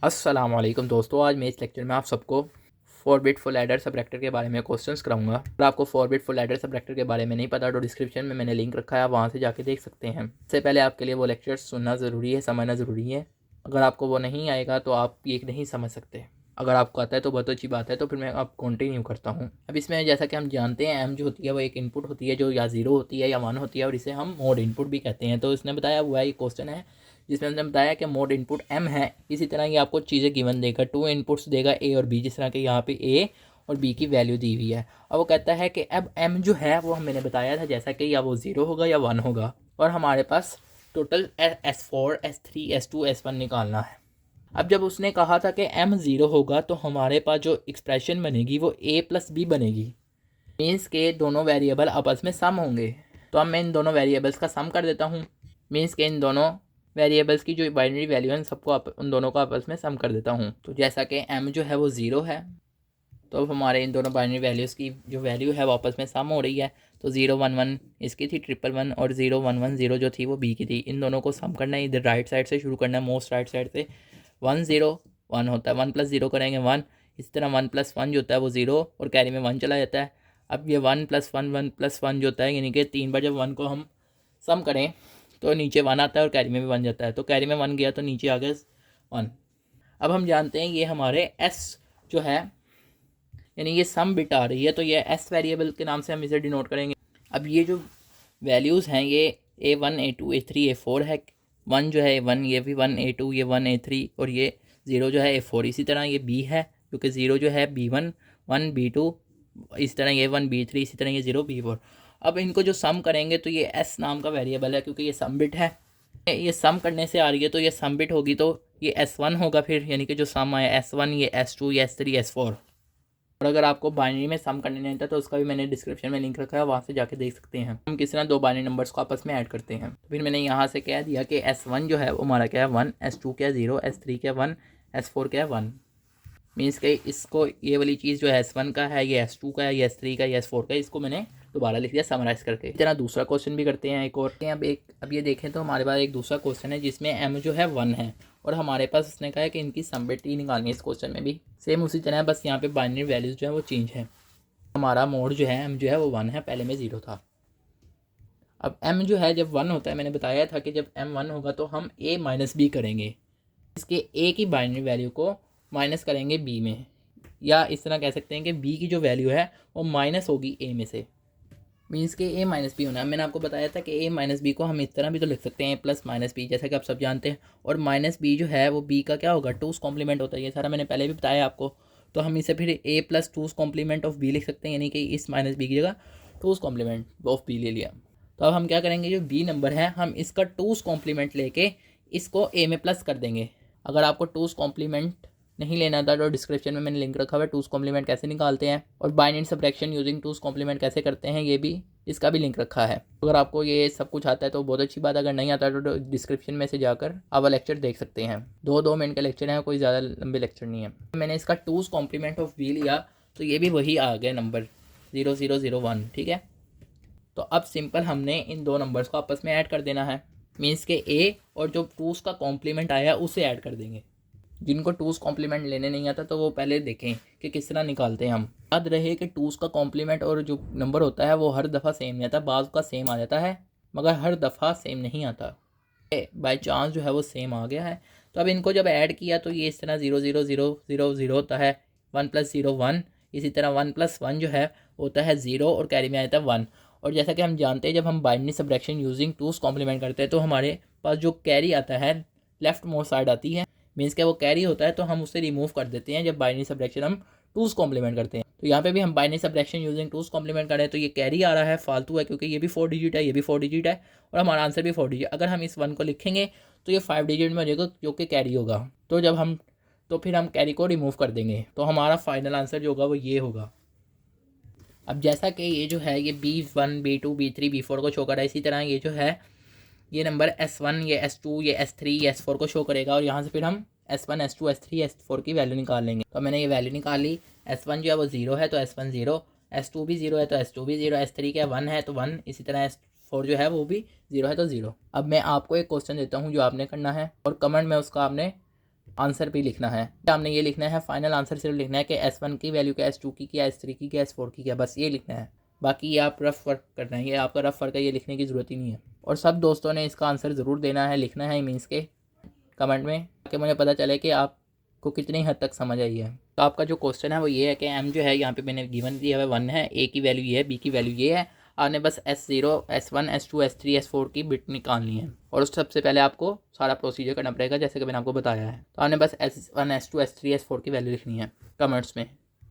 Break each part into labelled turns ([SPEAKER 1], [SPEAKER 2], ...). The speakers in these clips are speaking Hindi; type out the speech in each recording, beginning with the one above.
[SPEAKER 1] अस्सलाम वालेकुम दोस्तों, आज मैं इस लेक्चर में आप सबको 4 बिट फुल एडर सबट्रैक्टर के बारे में क्वेश्चंस कराऊंगा। अगर आपको 4 बिट फुल एडर सबट्रैक्टर के बारे में नहीं पता तो डिस्क्रिप्शन में मैंने लिंक रखा है, आप वहाँ से जाके देख सकते हैं। इससे पहले आपके लिए वो लेक्चर सुनना ज़रूरी है, समझना ज़रूरी है। अगर आपको वो नहीं आएगा तो आप ये नहीं समझ सकते। अगर आपको आता है तो बहुत अच्छी बात है, तो फिर मैं आप कंटिन्यू करता हूँ। अब इसमें जैसा कि हम जानते हैं, एम जो होती है वो एक इनपुट होती है जो या 0 होती है या 1 होती है, और इसे हम मोड इनपुट भी कहते हैं। तो इसने बताया हुआ ये क्वेश्चन है जिसमें हमने बताया कि मोड इनपुट एम है। इसी तरह ये आपको चीज़ें गिवन देगा, 2 इनपुट्स देगा ए और बी, जिस तरह के यहाँ पे ए और बी की वैल्यू दी हुई है। अब वो कहता है कि अब एम जो है वो मैंने बताया था जैसा कि या वो 0 होगा या 1 होगा, और हमारे पास total S4 S3 S2 S1 निकालना है। अब जब उसने कहा था कि m 0 होगा तो हमारे पास जो एक्सप्रेशन बनेगी वो a प्लस बी बनेगी, मीन्स के दोनों वेरिएबल आपस में सम होंगे। तो अब मैं इन दोनों वेरिएबल्स का सम कर देता हूँ, मीन्स के इन दोनों वेरिएबल्स की जो बाइनरी वैल्यू है सबको उन दोनों को आपस में सम कर देता हूँ। तो जैसा कि m जो है वो 0 है, तो अब हमारे इन दोनों बाइनरी वैल्यूज़ की जो वैल्यू है वो आपस में सम हो रही है। तो 0 1 1 इसकी थी, 1 1 1 और 0 1 1 0 जो थी वो बी की थी। इन दोनों को सम करना है, इधर राइट साइड से शुरू करना है, मोस्ट राइट साइड से। 1 0 1 होता है, 1 प्लस 0 करेंगे 1, इस तरह 1 प्लस 1 जो होता है वो 0 और कैरी में 1 चला जाता है। अब ये 1 प्लस 1 1 प्लस 1 जो होता है, यानी कि 3 बार जब 1 को हम सम करें तो नीचे 1 आता है और कैरी में भी 1 जाता है। तो कैरी में 1 गया तो नीचे आ गया 1। अब हम जानते हैं ये हमारे एस जो है, यानी ये सम बिट आ रही है, तो ये एस वेरिएबल के नाम से हम इसे डिनोट करेंगे। अब ये जो वैल्यूज़ हैं ये A1 A2 A3 A4 है। 1 जो है A1, ये भी 1 A2, ये 1 A3 और ये 0 जो है A4। इसी तरह ये B है क्योंकि 0 जो है B1 1 B2, इस तरह ये 1 B3, इसी तरह ये 0 B4। अब इनको जो सम करेंगे तो ये S नाम का वेरिएबल है क्योंकि ये सम बिट है, ये सम करने से आ रही है तो ये सम बिट होगी, तो ये S1 होगा फिर, यानी कि जो सम आया S1, ये S2, ये S3 S4। और अगर आपको बाइनरी में सम करने नहीं आता तो उसका भी मैंने डिस्क्रिप्शन में लिंक रखा है, वहाँ से जाके देख सकते हैं हम किस तरह दो बाइनरी नंबर्स को आपस में ऐड करते हैं। तो फिर मैंने यहाँ से कह दिया कि S1 जो है वो हमारा क्या है 1, S2 क्या है 0, S3 क्या है 1, S4 क्या है 1। मीन्स के इसको ये वाली चीज़ जो S1 का है, ये S2 का है, ये S3 का है, ये S4 का है, इसको मैंने दोबारा लिख दिया समराइज़ करके। इस तरह दूसरा क्वेश्चन भी करते हैं एक और। अब ये देखें तो हमारे पास एक दूसरा क्वेश्चन है जिसमें m जो है 1 है और हमारे पास उसने कहा है कि इनकी सम बिट ही निकालनी है। इस क्वेश्चन में भी सेम उसी तरह है, बस यहाँ पे बाइनरी वैल्यूज़ जो है वो चेंज है। हमारा मोड जो है m जो है वो 1 है, पहले में 0 था। अब m जो है जब 1 होता है, मैंने बताया था कि जब m 1 होगा तो हम a माइनस बी करेंगे, इसके a की बाइनरी वैल्यू को माइनस करेंगे b में, या इस तरह कह सकते हैं कि b की जो वैल्यू है वो माइनस होगी a में से, मीन्स के a माइनस बी होना है। मैंने आपको बताया था कि a माइनस बी को हम इस तरह भी तो लिख सकते हैं, प्लस माइनस बी, जैसा कि आप सब जानते हैं। और माइनस बी जो है वो b का क्या होगा, टूस कॉम्प्लीमेंट होता है, ये सारा मैंने पहले भी बताया आपको। तो हम इसे फिर a plus two's complement of b लिख सकते हैं, यानी कि इस माइनस बी की जगह टूस कॉम्प्लीमेंट ऑफ b ले लिया। तो अब हम क्या करेंगे, जो b नंबर है हम इसका टूस कॉम्प्लीमेंट लेके इसको a में प्लस कर देंगे। अगर आपको टूस कॉम्प्लीमेंट नहीं लेना था तो डिस्क्रिप्शन में मैंने लिंक रखा हुआ है, टूस कॉम्प्लीमेंट कैसे निकालते हैं और बाइनरी सबट्रैक्शन यूजिंग टूस कॉम्प्लीमेंट कैसे करते हैं, ये भी इसका भी लिंक रखा है। अगर आपको ये सब कुछ आता है तो बहुत अच्छी बात, अगर नहीं आता तो डिस्क्रिप्शन में से जाकर आप लेक्चर देख सकते हैं। 2-2 मिनट के लेक्चर हैं, कोई ज़्यादा लंबे लेक्चर नहीं है। मैंने इसका टूस कॉम्प्लीमेंट ऑफ बी लिया तो ये भी वही आ गया नंबर 0001, ठीक है। तो अब सिंपल हमने इन दो नंबर्स को आपस में ऐड कर देना है, मीन्स के ए और जो टूस का कॉम्प्लीमेंट आया उसे ऐड कर देंगे। जिनको टूस कॉम्प्लीमेंट लेने नहीं आता तो वो पहले देखें कि किस तरह निकालते हैं हम। याद रहे कि टूस का कॉम्प्लीमेंट और जो नंबर होता है वो हर दफ़ा सेम नहीं आता, बाज़ का सेम आ जाता है मगर हर दफ़ा सेम नहीं आता। बाय चांस जो है वो सेम आ गया है। तो अब इनको जब ऐड किया तो ये इस तरह 0 0 0 0 0 होता है, 1 प्लस 0 1, इसी तरह 1 प्लस 1 जो है होता है 0 और कैरी में आता है 1। और जैसा कि हम जानते हैं जब हम बाइनरी सबट्रैक्शन यूजिंग टूस कॉम्प्लीमेंट करते हैं तो हमारे पास जो कैरी आता है लेफ्ट मोस्ट साइड आती है, मीन्स क्या वो कैरी होता है, तो हम उसे रिमूव कर देते हैं जब बाइनरी सबट्रैक्शन हम टूस कॉम्प्लीमेंट करते हैं। तो यहाँ पे भी हम बाइनरी सबट्रैक्शन यूजिंग टूस कॉम्प्लीमेंट करें तो ये कैरी आ रहा है, फालतू है क्योंकि ये भी 4 डिजिट है, ये भी 4 डिजिट है और हमारा आंसर भी 4 डिजिट। अगर हम इस 1 को लिखेंगे तो ये 5 डिजिट में हो जाएगा जो कि कैरी होगा। तो फिर हम कैरी को रिमूव कर देंगे तो हमारा फाइनल आंसर जो होगा वो ये होगा। अब जैसा कि ये जो है ये B1 B2 B3 B4 को शो कर रहा है, इसी तरह ये जो है ये नंबर S1 ये S2 ये S3 ये S4 को शो करेगा और यहाँ से फिर हम S1 S2 S3 S4 की वैल्यू निकाल लेंगे। तो मैंने ये वैल्यू निकाल ली, S1 जो है वो 0 है तो S1 0, S2 भी 0 है तो S2 भी 0, S3 क्या 1 है तो 1, इसी तरह S4 जो है वो भी 0 है तो 0। अब मैं आपको एक क्वेश्चन देता हूँ जो आपने करना है और कमेंट में उसका आपने आंसर भी लिखना है। हमने ये लिखना है, फाइनल आंसर सिर्फ लिखना है कि S1 की वैल्यू क्या, S2 की क्या, S3 की क्या, S4 की क्या, बस ये लिखना है। बाकी ये आप रफ वर्क करना है, ये आपका रफ वर्क है, ये लिखने की ज़रूरत ही नहीं है। और सब दोस्तों ने इसका आंसर ज़रूर देना है, लिखना है मीन्स के कमेंट में, ताकि मुझे पता चले कि आपको कितनी हद तक समझ आई है। तो आपका जो क्वेश्चन है वो ये है कि M जो है यहाँ पे मैंने गिवन दिया है 1 है, A की वैल्यू ये है, B की वैल्यू ये है। आपने बस S0, S1, S2, S3, S4 की बिट निकालनी है और उस सबसे पहले आपको सारा प्रोसीजर करना पड़ेगा जैसे कि मैंने आपको बताया है। तो आपने बस S1, S2, S3, S4 की वैल्यू लिखनी है कमेंट्स में।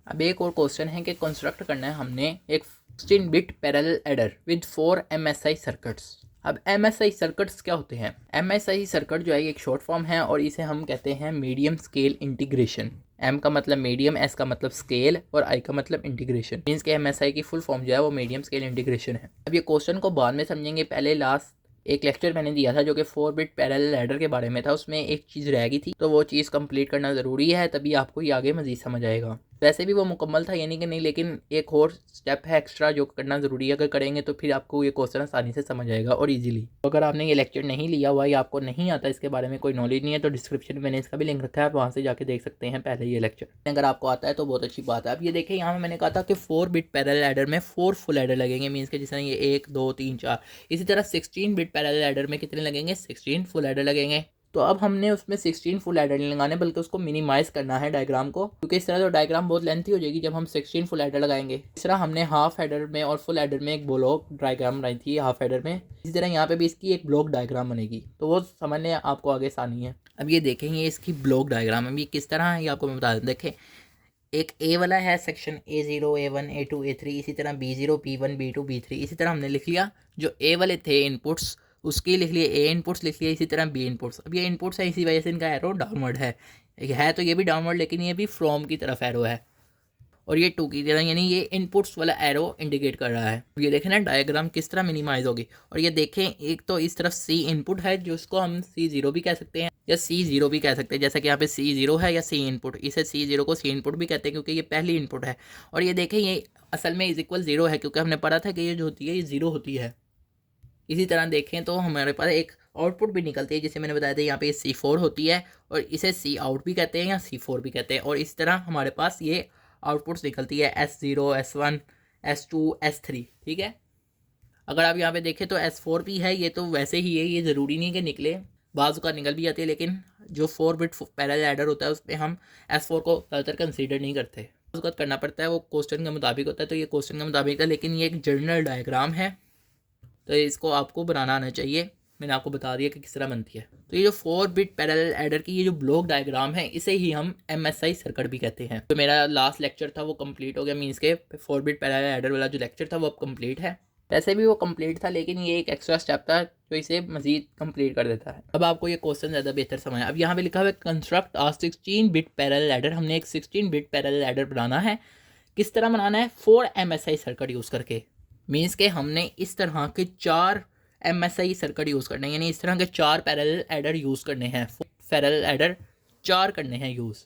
[SPEAKER 1] अब एक और क्वेश्चन है कि कंस्ट्रक्ट करना है हमने एक 16 bit parallel adder with 4 MSI circuits. अब MSI सर्किट्स क्या होते हैं? MSI सर्किट जो है एक शॉर्ट फॉर्म है और इसे हम कहते हैं मीडियम स्केल इंटीग्रेशन। M का मतलब मीडियम, S का मतलब स्केल और I का मतलब इंटीग्रेशन। मीन्स के MSI की फुल फॉर्म जो है वो मीडियम स्केल इंटीग्रेशन है। अब ये क्वेश्चन को बाद में समझेंगे, पहले लास्ट एक लेक्चर मैंने दिया था जो कि 4 बिट पैरेलल एडर के बारे में था, उसमें एक चीज़ रह गई थी, तो वो चीज़ कंप्लीट करना ज़रूरी है, तभी आपको ये आगे मज़ीद समझ आएगा। वैसे भी वो मुकम्मल था यानी कि नहीं, लेकिन एक और स्टेप है एक्स्ट्रा जो करना ज़रूरी है। अगर करेंगे तो फिर आपको ये क्वेश्चन आसानी से समझ आएगा और इजीली। तो अगर आपने ये लेक्चर नहीं लिया हुआ या आपको नहीं आता, इसके बारे में कोई नॉलेज नहीं है, तो डिस्क्रिप्शन में मैंने इसका भी लिंक रखा है, आप वहाँ से जाके देख सकते हैं पहले ये लेक्चर। अगर आपको आता है तो बहुत अच्छी बात है। अब ये देखिए यहाँ मैंने कहा था कि 4 बिट पैरेलल एडर में 4 फुल एडर लगेंगे, मीन्स के जिस तरह ये 1 2 3 4। इसी तरह 16 बिट पैरेलल एडर में कितने लगेंगे? 16 फुल एडर लगेंगे। तो अब हमने उसमें 16 फुल एडर नहीं लगाने, बल्कि उसको मिनिमाइज़ करना है डायग्राम को, क्योंकि इस तरह तो डायग्राम बहुत लेंथी हो जाएगी जब हम 16 फुल एडर लगाएंगे। इस तरह हमने हाफ एडर में और फुल एडर में एक ब्लॉक डायग्राम बनाई थी हाफ एडर में, इसी तरह यहाँ पे भी इसकी एक ब्लॉक डायग्राम बनेगी, तो वो समझने आपको आगे आसानी है। अब ये देखेंगे इसकी ब्लॉक डायग्राम है, ये किस तरह है ये आपको मैं बता दूँ। देखें, एक A वाला है section A0, A1, A2, A3, इसी तरह B0, B1, B2, B3, इसी तरह हमने लिख लिया। जो A वाले थे इनपुट्स उसके लिख लिए, A इनपुट्स लिख लिए, इसी तरह B इनपुट्स। अब ये इनपुट्स है, इसी वजह से इनका एरो डाउनवर्ड है तो ये भी डाउनवर्ड, लेकिन ये भी फ्रॉम की तरफ एरो है और ये 2 की तरह, यानी ये इनपुट्स वाला एरो इंडिकेट कर रहा है। ये देखें ना डायग्राम किस तरह मिनिमाइज होगी। और ये देखें एक तो इस तरफ C इनपुट है जिसको हम C0 भी कह सकते हैं या C0 भी कह सकते हैं, जैसा कि यहाँ पे C0 है या C इनपुट, इसे C0 को C इनपुट भी कहते हैं क्योंकि ये पहली इनपुट है। और ये देखें ये असल में इज इक्वल 0 है, क्योंकि हमने पढ़ा था कि ये जो होती है ये 0 होती है। इसी तरह देखें तो हमारे पास एक आउटपुट भी निकलती है, जिसे मैंने बताया था यहाँ पे C4 होती है और इसे C आउट भी कहते हैं या C4 भी कहते हैं। और इस तरह हमारे पास ये आउटपुट्स निकलती है S0, S1, S2, S3, ठीक है। अगर आप यहाँ पे देखें तो S4 भी है, ये तो वैसे ही है, ये ज़रूरी नहीं कि निकले, बाज़ का निकल भी जाती है, लेकिन जो 4 बिट पैरेलल एडर होता है उसमें हम S4 को ज़्यादातर कंसीडर नहीं करते, उसका करना पड़ता है, वो क्वेश्चन के मुताबिक होता है। तो ये क्वेश्चन के मुताबिक है, लेकिन ये एक जनरल डायग्राम है, तो इसको आपको बनाना आना चाहिए। मैंने आपको बता दिया कि किस तरह बनती है। तो ये जो 4 बिट पैरेलल एडर की ये जो ब्लॉक डायग्राम है, इसे ही हम MSI सर्किट भी कहते हैं। तो मेरा लास्ट लेक्चर था वो कंप्लीट हो गया, मीन्स के 4 बिट पैरेलल एडर वाला जो लेक्चर था वो अब कंप्लीट है। वैसे भी वो कंप्लीट था, लेकिन ये एक एक्स्ट्रा स्टेप था जो इसे मजीद कंप्लीट कर देता है। अब आपको ये क्वेश्चन ज़्यादा बेहतर समझ। अब यहाँ पे लिखा हुआ है कंस्ट्रक्ट आ 16 बिट पैरेलल एडर। हमने एक 16 बिट पैरेलल एडर बनाना है। किस तरह बनाना है? 4 MSI सर्किट यूज़ करके। मीन्स के हमने इस तरह के 4 MSI सर्किट यूज़ करने हैं, यानी इस तरह के 4 पैरेलल एडर यूज़ करने हैं, पैरेलल एडर 4 करने हैं यूज़।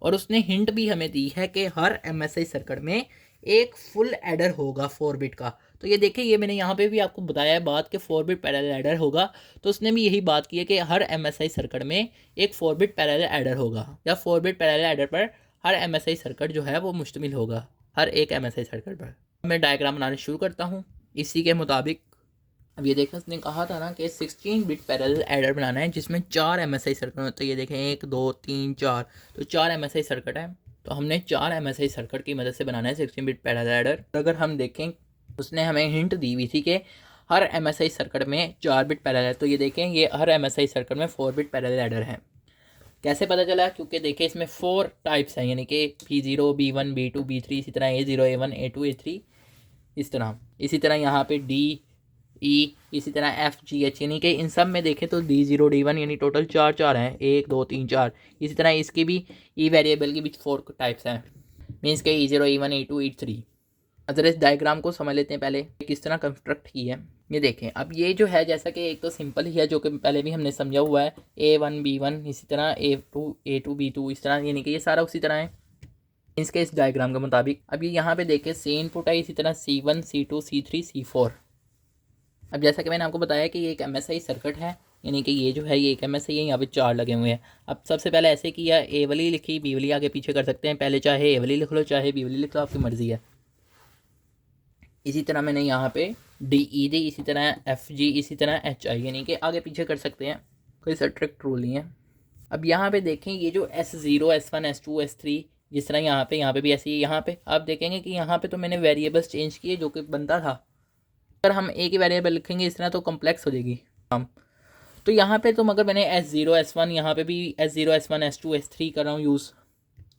[SPEAKER 1] और उसने हिंट भी हमें दी है कि हर MSI सर्किट में एक फुल एडर होगा 4 बिट का। तो ये देखिए, ये मैंने यहाँ पे भी आपको बताया है बात कि 4 बिट पैरेलल एडर होगा, तो उसने भी यही बात की है कि हर MSI सर्किट में एक 4 बिट पैरेलल एडर होगा, या 4 बिट पैरेलल एडर पर हर MSI सर्किट जो है वो मुश्तमिल होगा, हर एक MSI सर्किट पर। मैं डायग्राम बनाना शुरू करता हूँ इसी के मुताबिक। अब ये देखना, उसने कहा था ना कि 16 बिट पैरेलल एडर बनाना है जिसमें 4 MSI सर्किट होते हैं। तो ये देखें 1 2 3 4, तो 4 MSI सर्किट है। तो हमने 4 MSI सर्किट की मदद से बनाना है 16 बिट पैरेलल एडर। अगर हम देखें, उसने हमें हिंट दी हुई थी कि हर MSI सर्किट में 4 बिट पैरेलल है। तो ये देखें, ये हर MSI सर्किट में 4 बिट पैरेलल एडर है। कैसे पता चला? क्योंकि देखिए इसमें 4 टाइप्स हैं, यानी कि B0, B1, B2, B3, इसी तरह A0, A1, A2, A3, इस तरह। इसी तरह यहाँ पे D, E, इसी तरह F, G, H, यानी कि इन सब में देखें तो D0, D1 यानी टोटल 4 हैं, 1 2 3 4। इसी तरह इसकी भी E वेरिएबल की भी 4 टाइप्स हैं, मीन्स के E0, E1, E2, E3। अगर इस डायग्राम को समझ लेते हैं पहले किस तरह कंस्ट्रक्ट की है। ये देखें, अब ये जो है जैसा कि एक तो सिंपल ही है जो कि पहले भी हमने समझा हुआ है, A1, B1, इसी तरह A2, B2, इस तरह, यानी कि ये सारा उसी तरह है इसके इस डायग्राम के मुताबिक। अब ये यहाँ पे देखें C इनपुट है, इसी तरह C1, C2, C3, C4। अब जैसा कि मैंने आपको बताया कि ये एक MSI सर्किट है, यानी कि ये जो है ये एक MSI है, यहाँ पे 4 लगे हुए हैं। अब सबसे पहले ऐसे किया, ए वाली लिखी, बी वाली आगे पीछे कर सकते हैं, पहले चाहे ए वाली लिख लो चाहे बी वाली लिख लो, आपकी मर्ज़ी है। इसी तरह मैंने यहाँ पे DE दी, इसी तरह FG, इसी तरह HI, यानी कि आगे पीछे कर सकते हैं, कोई स्ट्रिक्ट रूल नहीं है। अब यहाँ पे देखें ये जो S0, S1, S2, S3 जिस तरह यहाँ पे भी ऐसे ही, यहाँ पे आप देखेंगे कि यहाँ पे तो मैंने वेरिएबल्स चेंज किए जो कि बनता था। अगर हम एक ही वेरिएबल लिखेंगे इस तरह तो कॉम्प्लेक्स हो जाएगी हम। तो यहाँ पे तो मगर मैंने S0, S1, यहाँ पे भी S0, S1, S2, S3 कर रहा हूँ यूज़।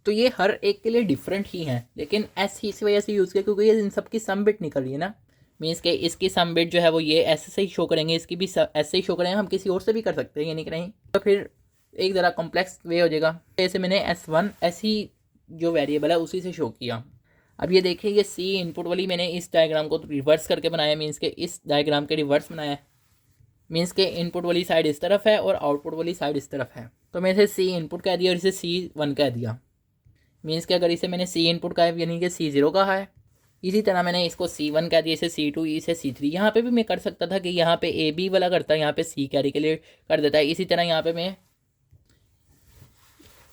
[SPEAKER 1] तो ये हर एक के लिए डिफरेंट ही हैं, लेकिन S ही इस वजह से यूज़ किया क्योंकि ये इन सब की सम बिट निकल रही है ना। मीन्स के इसकी सम बिट जो है वो ये ऐसे से ही शो करेंगे, इसकी भी ऐसे ही शो करेंगे, हम किसी और से भी कर सकते हैं, ये नहीं करेंगे तो फिर एक ज़रा कॉम्प्लेक्स वे हो जाएगा। जैसे मैंने S1 ऐसी जो वेरिएबल है उसी से शो किया। अब ये देखिए ये C इनपुट वाली मैंने इस डायग्राम को रिवर्स करके बनाया, मीन्स के इस डायग्राम के रिवर्स बनाया, मीन्स के इनपुट वाली साइड इस तरफ है और आउटपुट वाली साइड इस तरफ है। तो मैं इसे C इनपुट कह दिया और इसे C1 कह दिया। मीन्स के अगर इसे मैंने C इनपुट कहा यानी कि C0 कहा है, इसी तरह मैंने इसको C1 कह दिया, इसे C2, इसे C3। यहाँ पे भी मैं कर सकता था कि यहाँ पे AB वाला करता, यहाँ पे C कैरी के लिए कर देता है। इसी तरह यहाँ पे मैं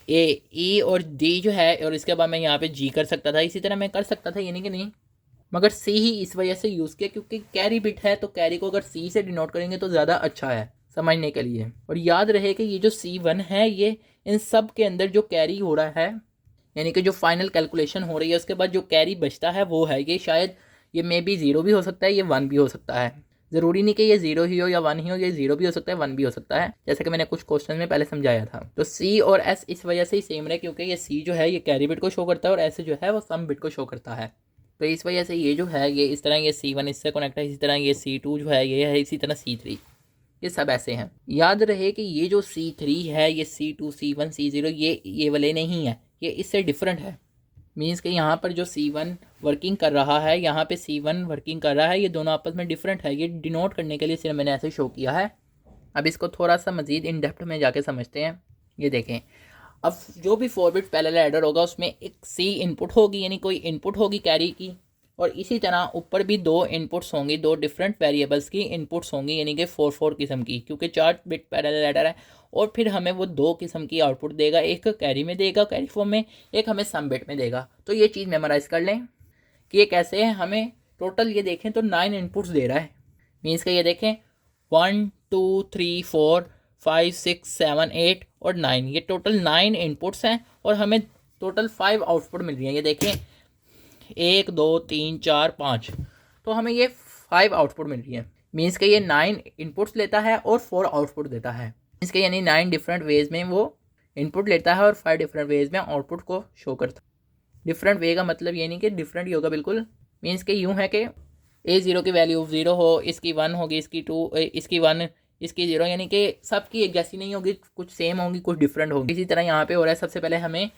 [SPEAKER 1] E और D जो है और इसके बाद मैं यहाँ पे G कर सकता था, इसी तरह मैं कर सकता था, यानी कि नहीं, मगर C ही इस वजह से यूज़ किया क्योंकि कैरी बिट है, तो कैरी को अगर C से डिनोट करेंगे तो ज़्यादा अच्छा है समझने के लिए। और याद रहे कि ये जो C1 है ये इन सब के अंदर जो कैरी हो रहा है, यानी कि जो फाइनल कैलकुलेशन हो रही है उसके बाद जो कैरी बचता है वो है ये, शायद ये मे बी 0 भी हो सकता है, ये 1 भी हो सकता है। ज़रूरी नहीं कि ये 0 ही हो या 1 ही हो, ये 0 भी हो सकता है 1 भी हो सकता है, जैसे कि मैंने कुछ क्वेश्चन में पहले समझाया था। तो C और S इस वजह से ही सेम रहे क्योंकि ये C जो है ये कैरी बिट को शो करता है और S जो है वो सम बिट को शो करता है। तो इस वजह से ये जो है ये इस तरह ये C1 इससे कनेक्ट है, इसी तरह ये C2 जो है ये है, इसी तरह C3, ये सब ऐसे हैं। याद रहे कि ये जो C3 है ये C2, C1, C0 ये वाले नहीं है, ये इससे डिफरेंट है। मीन्स कि यहाँ पर जो C1 वर्किंग कर रहा है, यहाँ पे C1 वर्किंग कर रहा है, ये दोनों आपस में डिफरेंट है। ये डिनोट करने के लिए सिर्फ मैंने ऐसे शो किया है। अब इसको थोड़ा सा मज़ीद इन डेप्थ में जाके समझते हैं। ये देखें, अब जो भी 4 बिट पैरेलल एडर होगा उसमें एक C इनपुट होगी, यानी कोई इनपुट होगी कैरी की, और इसी तरह ऊपर भी 2 इनपुट्स होंगी, 2 डिफरेंट वेरिएबल्स की इनपुट्स होंगी, यानी कि 4 किस्म की, क्योंकि 4 बिट पैरेलल एडर है। और फिर हमें वो 2 किस्म की आउटपुट देगा, एक कैरी में देगा कैरी फॉर्म में, एक हमें सम बिट में देगा। तो ये चीज़ मेमोराइज़ कर लें कि ये कैसे है। हमें टोटल ये देखें तो 9 इनपुट्स दे रहा है, मीन्स का ये देखें 1 2 3 4 5 6 7 8 और 9, ये टोटल 9 इनपुट्स हैं और हमें टोटल 5 आउटपुट मिल रही हैं। ये देखें 1 2 3 4 5, तो हमें ये 5 आउटपुट मिल रही है। मीन्स के ये 9 इनपुट्स लेता है और 4 आउटपुट देता है। मीन्स के यानी 9 डिफरेंट वेज में वो इनपुट लेता है और 5 डिफरेंट वेज में आउटपुट को शो करता है। डिफरेंट वे का मतलब ये नहीं कि डिफरेंट ही होगा बिल्कुल। मीन्स के यूँ है कि A0 की वैल्यू 0 हो, इसकी 1 होगी, इसकी 2, इसकी 1, इसकी 0, यानी कि सबकी एक जैसी नहीं होगी, कुछ सेम होगी कुछ डिफरेंट होगी। इसी तरह यहाँ पे हो रहा है, सबसे पहले हमें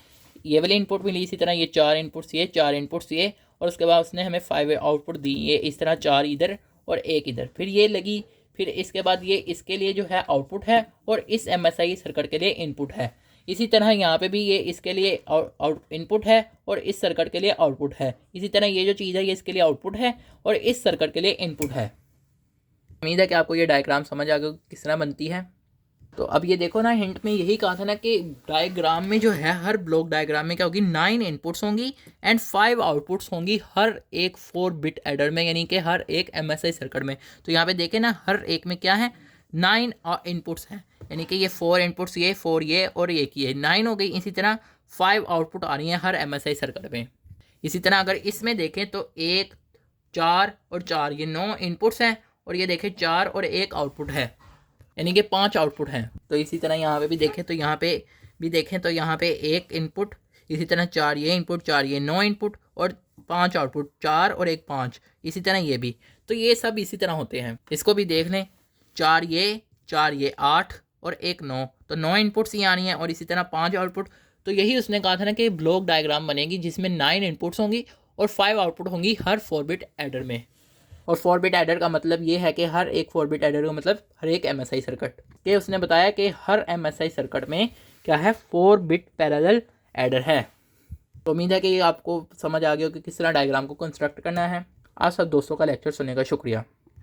[SPEAKER 1] ये वाली इनपुट मिली, इसी तरह ये 4 इनपुट्स ये, 4 इनपुट्स ये, और उसके बाद उसने हमें 5 आउटपुट दी, ये इस तरह 4 इधर और 1 इधर, फिर ये लगी, फिर इसके बाद ये इसके लिए जो है आउटपुट है और इस MSI सर्किट के लिए इनपुट है। इसी तरह यहाँ पे भी ये इसके लिए इनपुट है और इस सर्किट के लिए आउटपुट है। इसी तरह ये जो चीज़ है ये इसके लिए आउटपुट है और इस सर्किट के लिए इनपुट है। उम्मीद है कि आपको ये डायग्राम समझ आ गया किस तरह बनती है। तो अब ये देखो ना, हिंट में यही कहा था ना कि डायग्राम में जो है हर ब्लॉक डायग्राम में क्या होगी, 9 इनपुट्स होंगी एंड 5 आउटपुट्स होंगी हर एक 4 बिट एडर में, यानी कि हर एक MSI सर्किट में। तो यहाँ पे देखें ना, हर एक में क्या है, 9 इनपुट्स हैं, यानी कि ये 4 इनपुट्स ये 4 ये और एक ये 9 हो गई। इसी तरह 5 आउटपुट आ रही हैं हर MSI सर्किट में। इसी तरह अगर इसमें देखें तो 1 4 और 4 ये 9 इनपुट्स हैं और ये देखें 4 और 1 आउटपुट है, यानी कि 5 आउटपुट हैं। तो इसी तरह यहाँ पे भी देखें तो यहाँ पे भी देखें तो यहाँ पे 1 इनपुट, इसी तरह 4 ये इनपुट, 4 ये 9 इनपुट और 5 आउटपुट, 4 और 1 5, इसी तरह ये भी। तो ये सब इसी तरह होते हैं। इसको भी देख लें, 4 ये 8 और 1 9, तो 9 इनपुट्स ही आनी है और इसी तरह 5 आउटपुट। तो यही उसने कहा था ना कि ब्लॉक डायग्राम बनेगी जिसमें 9 इनपुट्स होंगी और 5 आउटपुट होंगी हर 4 बिट एडर में। और 4 बिट एडर का मतलब ये है कि हर एक 4 बिट एडर का मतलब हर एक MSI सर्किट के, उसने बताया कि हर MSI सर्किट में क्या है, 4 बिट पैरेलल एडर है। तो उम्मीद है कि आपको समझ आ गया कि किस तरह डायग्राम को कंस्ट्रक्ट करना है। आप सब दोस्तों का लेक्चर सुनने का शुक्रिया।